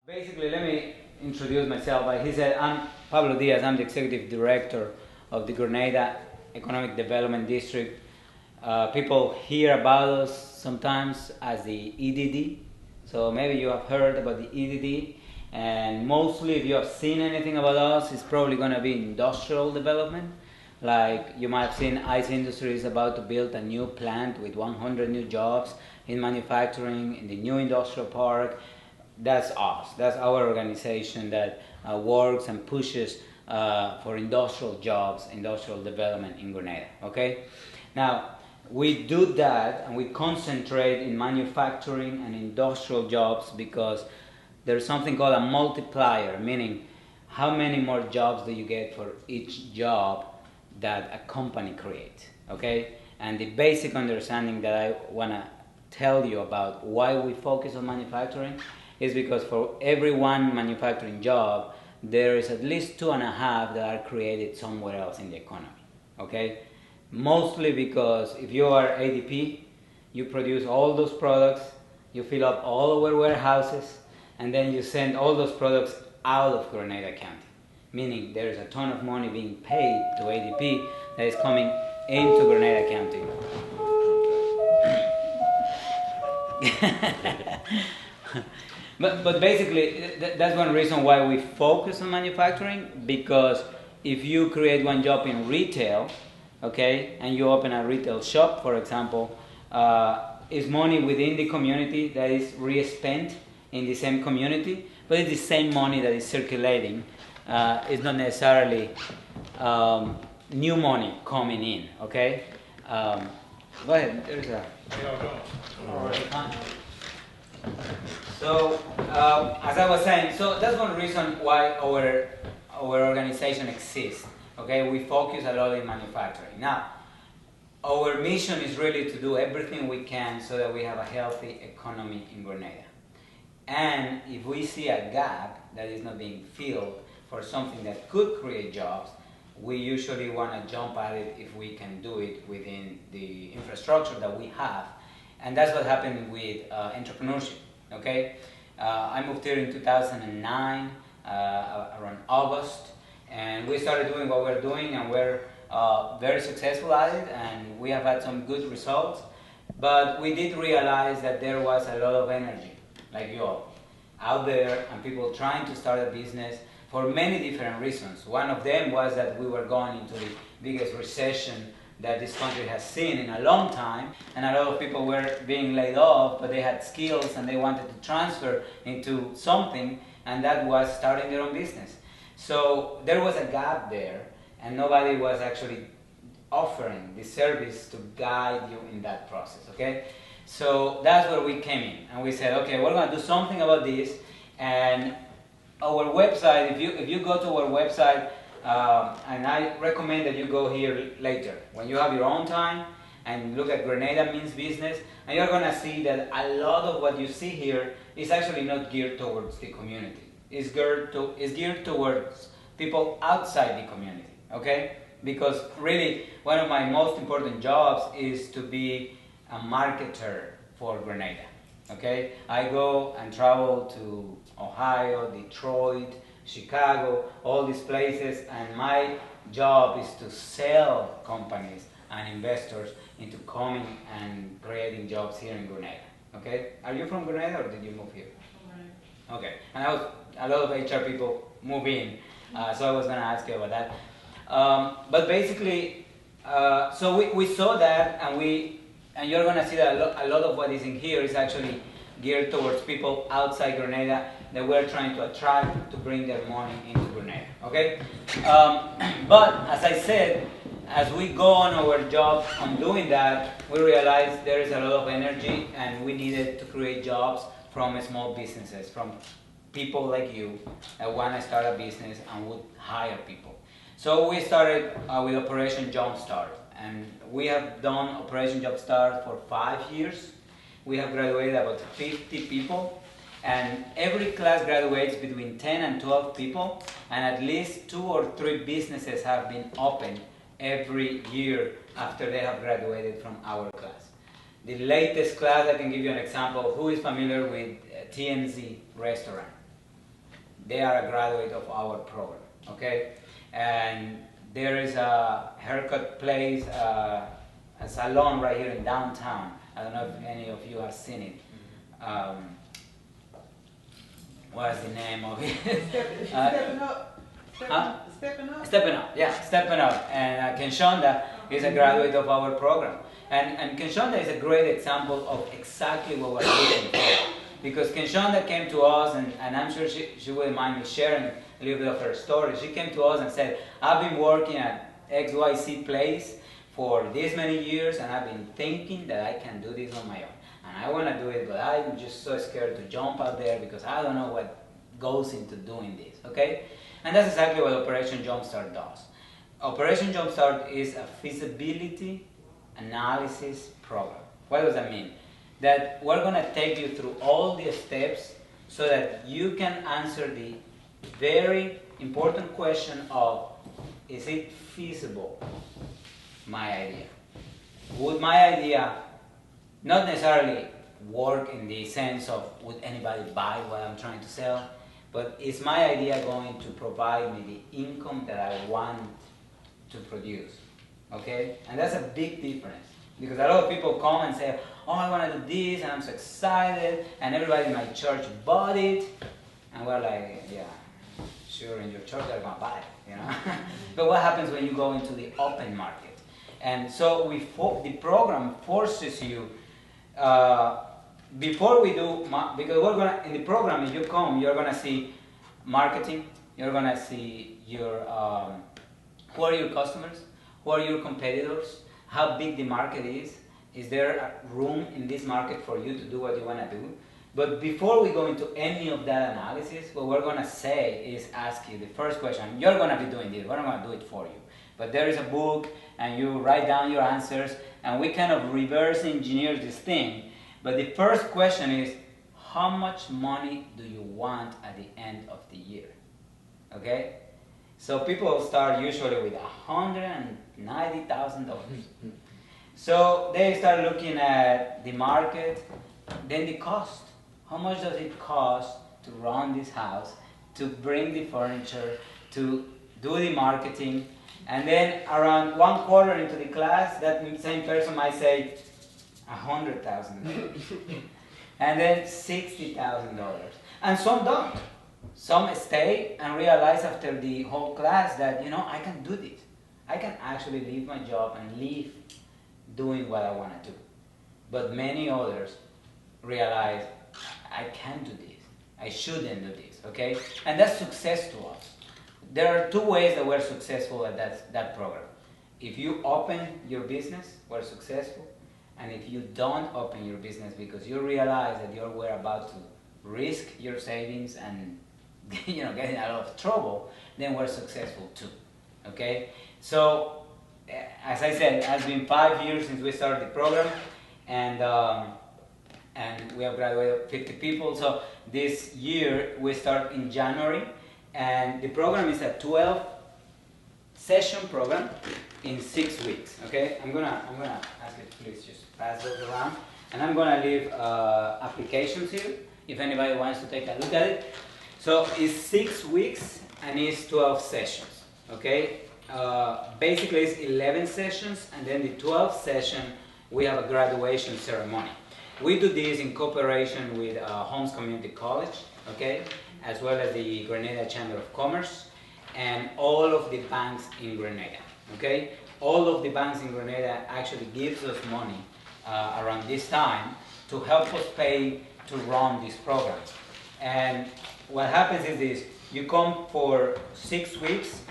Basically, let me introduce myself. He said, I'm Pablo Diaz. I'm the Executive Director of the Grenada Economic Development District. People hear about us sometimes as the EDD. So maybe you have heard about the EDD. And mostly, if you have seen anything about us, it's probably going to be industrial development. Like you might have seen ICE Industries about to build a new plant with 100 new jobs in manufacturing in the new industrial park. That's us. That's our organization that works and pushes for industrial jobs, industrial development in Grenada. Okay? Now, we do that and we concentrate in manufacturing and industrial jobs because there's something called a multiplier, meaning how many more jobs do you get for each job that a company creates. Okay? And the basic understanding that I want to tell you about why we focus on manufacturing is because for every one manufacturing job, there is at least 2.5 that are created somewhere else in the economy. Okay? Mostly because if you are ADP, you produce all those products, you fill up all our warehouses, and then you send all those products out of Grenada County. Meaning there is a ton of money being paid to ADP that is coming into Grenada County. But basically, that's one reason why we focus on manufacturing, because if you create one job in retail, okay, and you open a retail shop, for example, it's money within the community that is re-spent in the same community, but it's the same money that is circulating. It's not necessarily new money coming in, okay? Go ahead, there's a... So, as I was saying, so that's one reason why our organization exists. Okay, we focus a lot in manufacturing. Now, our mission is really to do everything we can so that we have a healthy economy in Grenada. And if we see a gap that is not being filled for something that could create jobs, we usually want to jump at it if we can do it within the infrastructure that we have. And that's what happened with entrepreneurship, okay? I moved here in 2009, around August, and we started doing what we're doing, and we're very successful at it, and we have had some good results. But we did realize that there was a lot of energy, like you all, out there, and people trying to start a business for many different reasons. One of them was that we were going into the biggest recession that this country has seen in a long time, and a lot of people were being laid off, but they had skills and they wanted to transfer into something, and that was starting their own business. So there was a gap there, and nobody was actually offering the service to guide you in that process, okay? So that's where we came in, and we said, okay, we're going to do something about this. And our website, if you go to our website, and I recommend that you go here later when you have your own time and look at Grenada Means Business, and you're going to see that a lot of what you see here is actually not geared towards the community. It's geared towards people outside the community, okay? Because really, one of my most important jobs is to be a marketer for Grenada, okay? I go and travel to Ohio, Detroit, Chicago, all these places, and my job is to sell companies and investors into coming and creating jobs here in Grenada, okay? Are you from Grenada or did you move here? Okay, and a lot of HR people move in, so I was going to ask you about that. But basically, so we saw that, and you're going to see that a lot of what is in here is actually geared towards people outside Grenada that we're trying to attract to bring their money into Grenada, okay? But as I said, as we go on our job on doing that, we realized there is a lot of energy and we needed to create jobs from small businesses, from people like you that want to start a business and would hire people. So we started with Operation Jumpstart, and we have done Operation Jumpstart for 5 years. We have graduated about 50 people, and every class graduates between 10 and 12 people, and at least 2 or 3 businesses have been opened every year after they have graduated from our class. The latest class, I can give you an example. Who is familiar with TNZ restaurant? they are a graduate of our program, okay? And there is a haircut place, a salon right here in downtown. I don't know if any of you have seen it. What is the name of it? Stepping Up. Stepping Up. Stepping Up, yeah, Stepping Up. And Kenshonda is a graduate of our program. And Kenshonda is a great example of exactly what we're looking for. Because Kenshonda came to us, and I'm sure she wouldn't mind me sharing a little bit of her story. She came to us and said, I've been working at XYZ place for this many years, and I've been thinking that I can do this on my own. And I want to do it, but I'm just so scared to jump out there because I don't know what goes into doing this, okay? And that's exactly what Operation Jumpstart does. Operation Jumpstart is a feasibility analysis program. What does that mean? That we're going to take you through all the steps so that you can answer the very important question of, is it feasible, my idea? Would my idea not necessarily work in the sense of would anybody buy what I'm trying to sell, but is my idea going to provide me the income that I want to produce? Okay? And that's a big difference. Because a lot of people come and say, oh, I want to do this, and I'm so excited, and everybody in my church bought it. And we're like, yeah, sure, in your church they're going to buy it, you know? But what happens when you go into the open market? And so the program forces you, before we do, because we're gonna, in the program, if you come, you're going to see marketing, you're going to see your, who are your customers, who are your competitors, how big the market is there room in this market for you to do what you want to do? But before we go into any of that analysis, what we're going to say is ask you the first question. You're going to be doing this, we're not going to do it for you. But there is a book, and you write down your answers, and we kind of reverse engineer this thing. But the first question is, how much money do you want at the end of the year? Okay? So people start usually with $190,000. So they start looking at the market, then the cost. How much does it cost to run this house, to bring the furniture, to do the marketing? And then around 1/4 into the class, that same person might say $100,000. And then $60,000. And some don't. Some stay and realize after the whole class that, you know, I can do this. I can actually leave my job and leave doing what I want to do. But many others realize, I can't do this. I shouldn't do this, okay? And that's success to us. There are two ways that we're successful at that program. If you open your business, we're successful. And if you don't open your business because you realize that we're about to risk your savings and getting out of trouble, then we're successful too. Okay? So, as I said, it has been 5 years since we started the program, and we have graduated 50 people. So this year we start in January, and the program is a 12-session program in 6 weeks. Okay? I'm gonna ask you to please just pass those around, and I'm gonna leave applications here if anybody wants to take a look at it. So it's 6 weeks and it's 12 sessions. Okay? Basically it's 11 sessions, and then the 12th session we have a graduation ceremony. We do this in cooperation with Holmes Community College, okay, as well as the Grenada Chamber of Commerce and all of the banks in Grenada. Okay, all of the banks in Grenada actually gives us money around this time to help us pay to run this program. And what happens is this: you come for 6 weeks.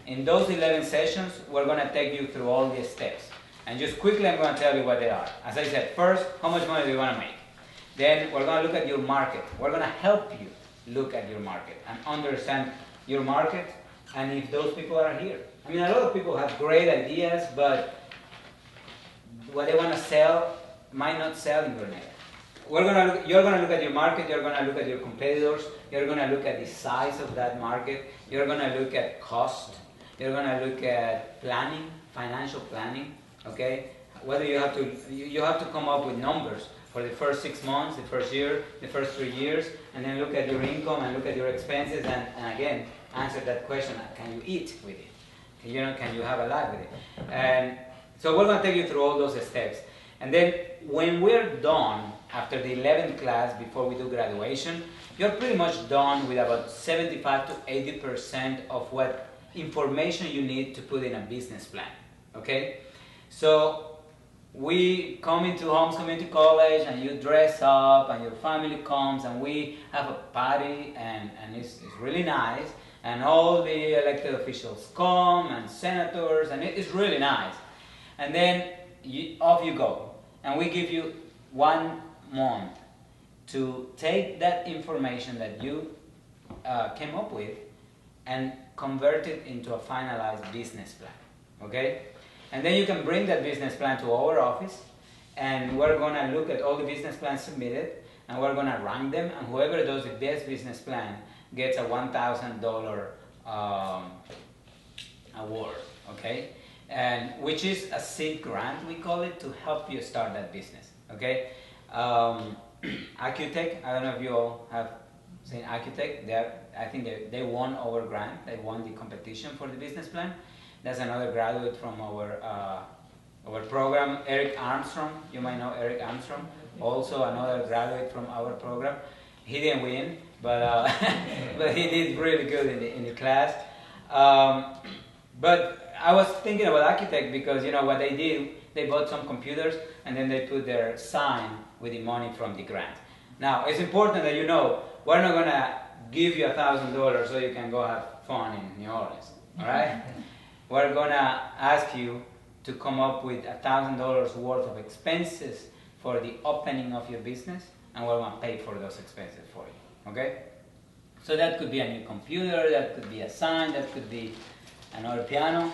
In those 11 sessions, we're going to take you through all the steps. And just quickly, I'm going to tell you what they are. As I said, first, how much money do you want to make? Then we're going to look at your market. We're going to help you look at your market and understand your market and if those people are here. I mean, a lot of people have great ideas, but what they want to sell might not sell in Grenada. You're going to look at your market, you're going to look at your competitors, you're going to look at the size of that market, you're going to look at cost, you're going to look at planning, financial planning, okay? Whether you have to come up with numbers. for the first 6 months, the first year, the first 3 years, and then look at your income and look at your expenses, and again, answer that question, can you eat with it? Can you have a life with it? And so we're going to take you through all those steps. And then when we're done, after the 11th class, before we do graduation, you're pretty much done with about 75 to 80% of what information you need to put in a business plan, okay? So we come into Holmes Community College and you dress up and your family comes and we have a party and it's really nice, and all the elected officials come and senators, and it's really nice. And then off you go, and we give you 1 month to take that information that you came up with and convert it into a finalized business plan, okay? And then you can bring that business plan to our office, and we're going to look at all the business plans submitted, and we're going to rank them, and whoever does the best business plan gets a $1,000 award, okay? And which is a seed grant, we call it, to help you start that business, okay? Accutech, I don't know if you all have seen Accutech. I think they won our grant. They won the competition for the business plan. That's another graduate from our program. Eric Armstrong, you might know Eric Armstrong, also another graduate from our program. He didn't win, but but he did really good in the class. But I was thinking about Accutech because what they did, they bought some computers and then they put their sign with the money from the grant. Now it's important that we're not gonna give you $1,000 so you can go have fun in New Orleans. All right? We're gonna ask you to come up with $1,000 worth of expenses for the opening of your business, and we're gonna pay for those expenses for you. Okay? So that could be a new computer, that could be a sign, that could be another piano.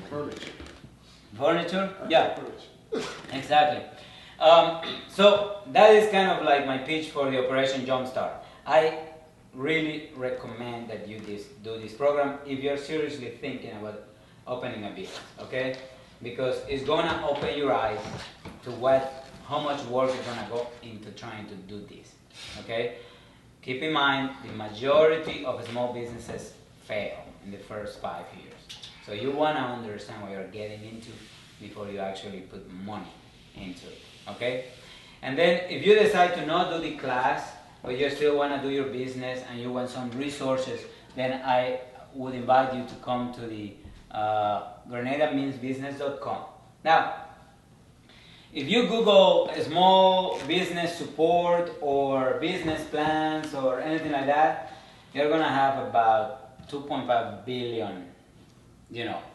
Furniture. Furniture? Yeah. Exactly. So that is kind of like my pitch for the Operation Jumpstart. I really recommend that you do this program if you're seriously thinking about opening a business, okay? Because it's gonna open your eyes to how much work is gonna go into trying to do this, okay? Keep in mind, the majority of small businesses fail in the first 5 years. So you wanna understand what you're getting into before you actually put money into it, okay? And then if you decide to not do the class, but you still want to do your business and you want some resources, then I would invite you to come to the GrenadaMeansBusiness.com. Now, if you Google small business support or business plans or anything like that, you're going to have about 2.5 billion,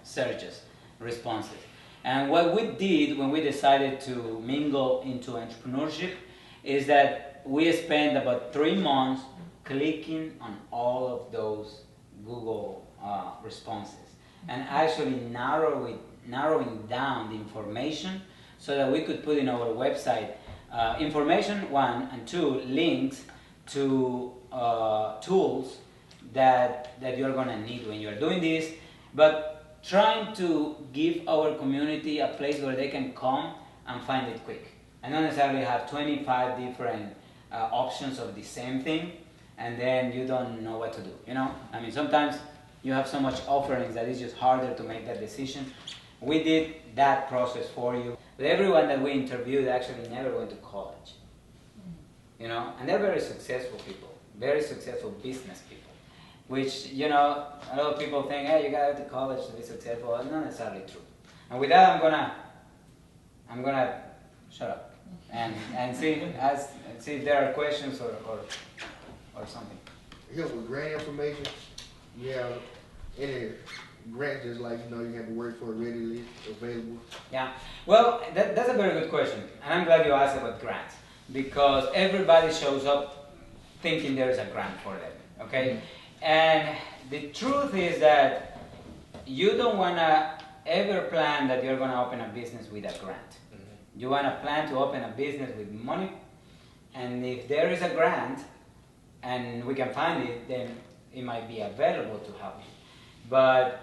searches, responses. And what we did when we decided to mingle into entrepreneurship is that we spent about 3 months clicking on all of those Google responses and actually narrowing down the information so that we could put in our website information, 1, and 2, links to tools that you're going to need when you're doing this, but trying to give our community a place where they can come and find it quick and not necessarily have 25 different options of the same thing, and then you don't know what to do. Sometimes you have so much offerings that it's just harder to make that decision. We did that process for you. But everyone that we interviewed actually never went to college. And they're very successful people, very successful business people, which, a lot of people think, hey, you gotta go to college to be successful. That's not necessarily true. And with that, I'm gonna shut up and see if there are questions or something. Help with grant information. You have any grants just like you have to work for readily available? Yeah. Well, that's a very good question, and I'm glad you asked about grants because everybody shows up thinking there is a grant for them. Okay, and the truth is that you don't wanna ever plan that you're gonna open a business with a grant. You want to plan to open a business with money, and if there is a grant and we can find it, then it might be available to help you. But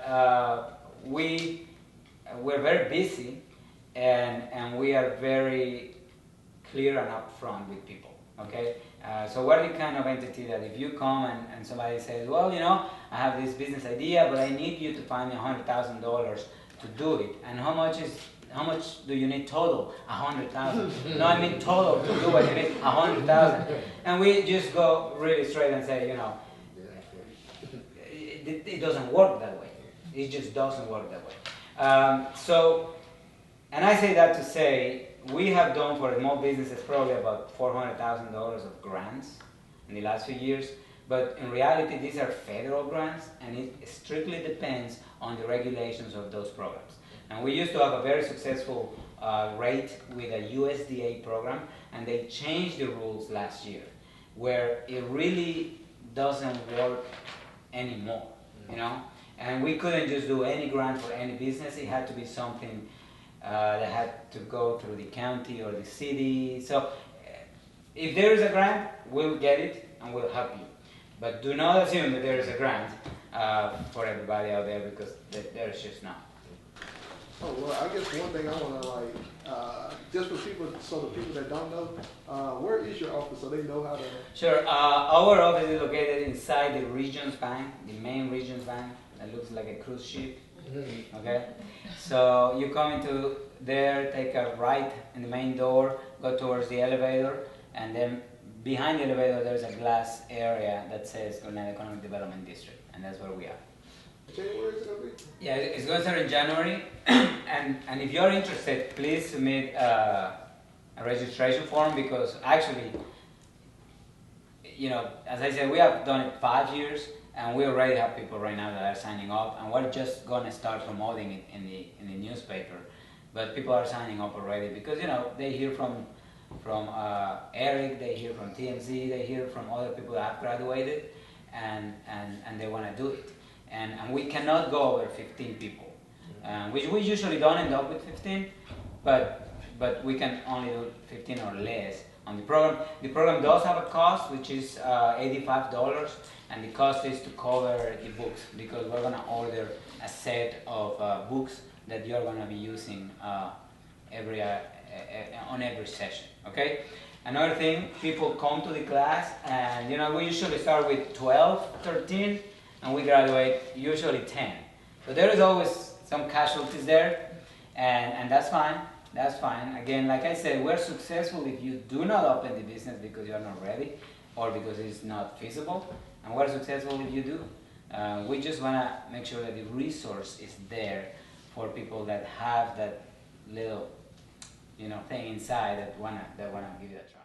we're very busy, and we are very clear and upfront with people. Okay, so we're the kind of entity that if you come and somebody says, well, you know, I have this business idea, but I need you to find me $100,000 to do it, and how much do you need total? 100,000. No, I mean total to do what you need, 100,000. And we just go really straight and say, you know, it doesn't work that way. It just doesn't work that way. And I say that to say, we have done for small businesses probably about $400,000 of grants in the last few years, but in reality these are federal grants, and it strictly depends on the regulations of those programs. And we used to have a very successful rate with a USDA program, and they changed the rules last year, where it really doesn't work anymore, you know? And we couldn't just do any grant for any business. It had to be something that had to go through the county or the city. So if there is a grant, we'll get it and we'll help you. But do not assume that there is a grant for everybody out there, because there's just not. Oh, well, I guess one thing I want to just for people, so the people that don't know, where is your office so they know how to? Sure. Our office is located inside the Regions Bank, the main Regions Bank that looks like a cruise ship. Okay, so you come into there, take a right in the main door, go towards the elevator, and then behind the elevator there's a glass area that says Grenada Economic Development District, and that's where we are. January is it going to be? Yeah, it's going to start in January, and if you're interested, please submit a registration form, because actually, you know, as I said, we have done it 5 years, and we already have people right now that are signing up, and we're just going to start promoting it in the newspaper. But people are signing up already because, you know, they hear from Eric, they hear from TMZ, they hear from other people that have graduated, and they want to do it. And we cannot go over 15 people, which we usually don't end up with 15, but we can only do 15 or less on the program. The program does have a cost, which is $85, and the cost is to cover the books, because we're going to order a set of books that you're going to be using on every session. Okay. Another thing, people come to the class, and you know, we usually start with 12, 13, and we graduate usually 10. So there is always some casualties there, and that's fine. That's fine. Again, like I said, we're successful if you do not open the business because you're not ready or because it's not feasible, and we're successful if you do. We just want to make sure that the resource is there for people that have that little, you know, thing inside that wanna give it a try.